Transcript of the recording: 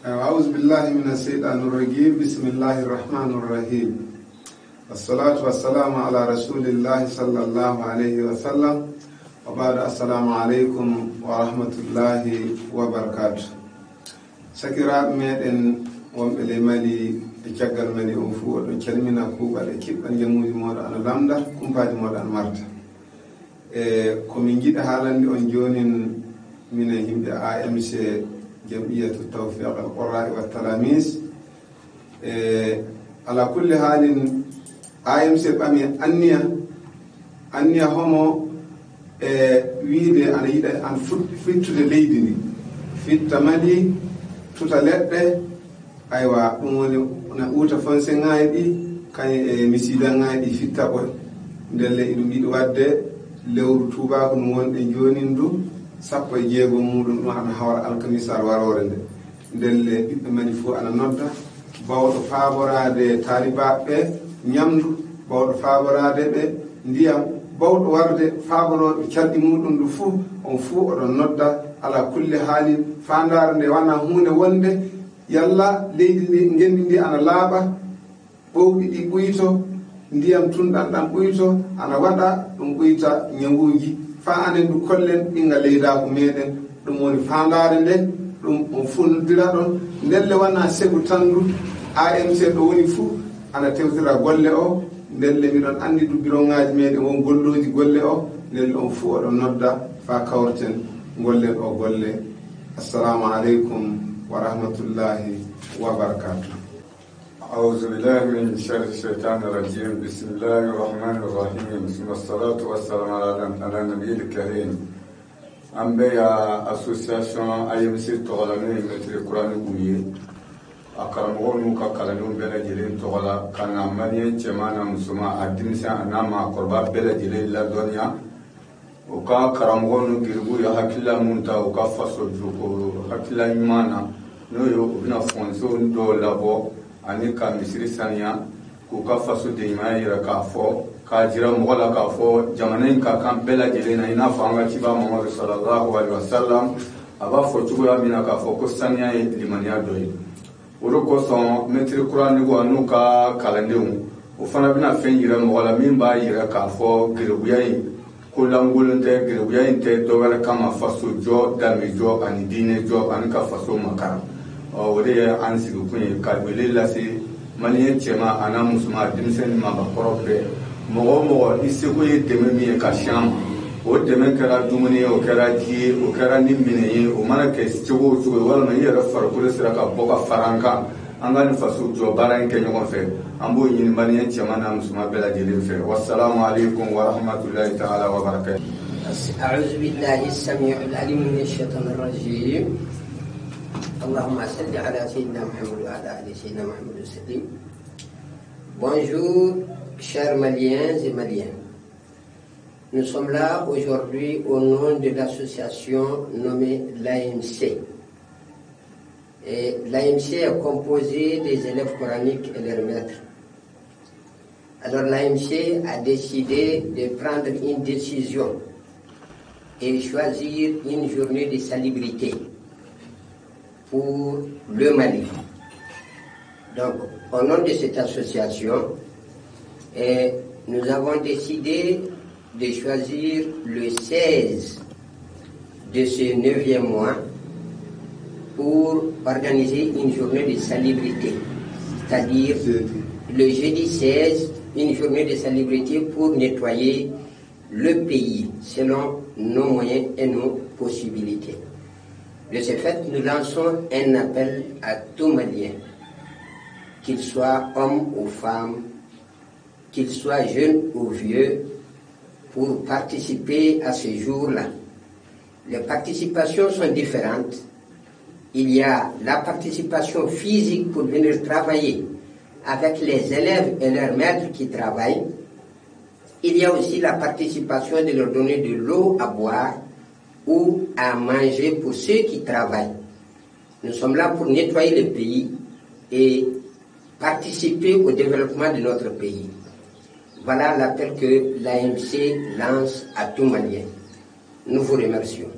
أعوذ بالله من الشيطان الرجيم بسم الله الرحمن الرحيم والصلاة والسلام على رسول الله صلى الله عليه وسلم وبعد السلام عليكم ورحمة الله وبركاته سكرات ميدن ومبلي مالي بكجل مالي أنفو ونكلمنا كوبا لكيب أن يموز مودا أنا لامدا كمباج مودا أنا مرتا كمين جيد حالا لأنجونين من هم AMC جمعية التوفيق القراء والتلاميذ على كل حال AMC بامي أنيا همو ويدي أنا يدا أن فيت to the lady fit tamali tutalette aywa ɗum na uta fonse ŋaaɗi kañ misida ŋaaɗi fittaɓol ndelle iɗum yiɗi wadde lewru tubaako ɗum wonɗe jonin du 16 muɗum ɗum ana hawra alkamisar warore nde ndelle ɓiɓɓe mani fof ana nodda bawɗo faaborade taalibaɓe ñamdu bawɗo faaborade ɓe ndiyam bawɗo warde faaboroɓe calɗi muɗum ndu fuu on fuu oɗon nodda ala kulle haalin fandare nde wana hunde wonde yalla leydi ndi ngendi ndi ana laaɓa ɓowɗi ɗi ɓuyto ndiyam tunɗan ɗan ɓuyto ana waɗa ɗum ɓuyta ñawuji fa anen du kollen ɗinga leydako meɗen ɗum woni fandare nde ɗum on fuu noddira ɗon ndelle wana segu tandu AMC ɗo woni fuu ana tewtira golle o ndelle miɗon andi du biroŋaji meɗen won golloji golle o ndelle on fuu oɗon nodda fa kawrten gollen o golle. Assalamu alaikum wa rahmatullahi wa barakatuh. أعوذ بالله من شر الشيطان الرجيم بسم الله الرحمن الرحيم ثم الصلاة والسلام على النبي الكريم أمبيا أسوسياسيون AMC تغلاني متر قرآن بويه أكرمون ككلانون بلا جلين تغلا كان عمليا جمانا مسلما أدمسا أنما قربا بلا جلين لا دنيا وكا كرمون جربو يا هكلا مونتا وكا فصل جوكو هكلا يمانا نيو بنا فونسون دولابو ani ka misiri saniya k'u ka faso deɲumanya yira k'a fɔ k'a jira mɔgɔ la k'a fɔ jamana in ka kan bɛɛ lajɛlen na i n'a fɔ an ka ciba mamadu sallallahu alaihi wasallam a b'a fɔ cogoya min na k'a fɔ ko saniya ye limaniya dɔ ye o de kosɔn mɛtiri kuranigo n'u ka kalandenw o fana bɛna fɛn yira mɔgɔ la min b'a yira k'a fɔ gɛrɛbuya in ko lankolon tɛ gɛrɛbuya in tɛ dɔwɛrɛ kama faso jɔ danbe jɔ ani diinɛ jɔ ani ka faso makara o de ye an sigi kun ye ka wele lase maliyɛn cɛman a n'a musoman denmisɛnnin maabakɔrɔ bɛɛ mɔgɔ o mɔgɔ i seko ye dɛmɛ min ye ka siyan ma o dɛmɛ kɛra dumuni ye o kɛra ji ye o kɛra ni minɛn ye o mana kɛ cogo o cogo walima i yɛrɛ farikolo sera ka bɔ ka fara an kan an ka nin faso jɔ baara in kɛ ɲɔgɔn fɛ an b'o ɲini maliyɛn cɛman n'a musoman bɛɛ lajɛlen fɛ wassalamu alaikum wa rahmatulahi ta'ala wa barakatuh. أعوذ بالله السميع العليم من الشيطان الرجيم اللهم صل على سيدنا محمد وعلى آل سيدنا محمد وسلم. Bonjour, chers Maliens et Maliennes. Nous sommes là aujourd'hui au nom de l'association nommée l'AMC. Et l'AMC est composée des élèves coraniques et leurs maîtres. Alors l'AMC a décidé de prendre une décision et choisir une journée de salubrité pour le Mali. Donc, au nom de cette association, nous avons décidé de choisir le 16 de ce 9e mois pour organiser une journée de salubrité, c'est-à-dire le jeudi 16, une journée de salubrité pour nettoyer le pays selon nos moyens et nos possibilités. De ce fait, nous lançons un appel à tout Malien, qu'il soit homme ou femme, qu'il soit jeune ou vieux, pour participer à ce jour-là. Les participations sont différentes. Il y a la participation physique pour venir travailler avec les élèves et leurs maîtres qui travaillent. Il y a aussi la participation de leur donner de l'eau à boire ou à manger pour ceux qui travaillent. Nous sommes là pour nettoyer le pays et participer au développement de notre pays. Voilà l'appel que l'AMC lance à tout Malien. Nous vous remercions.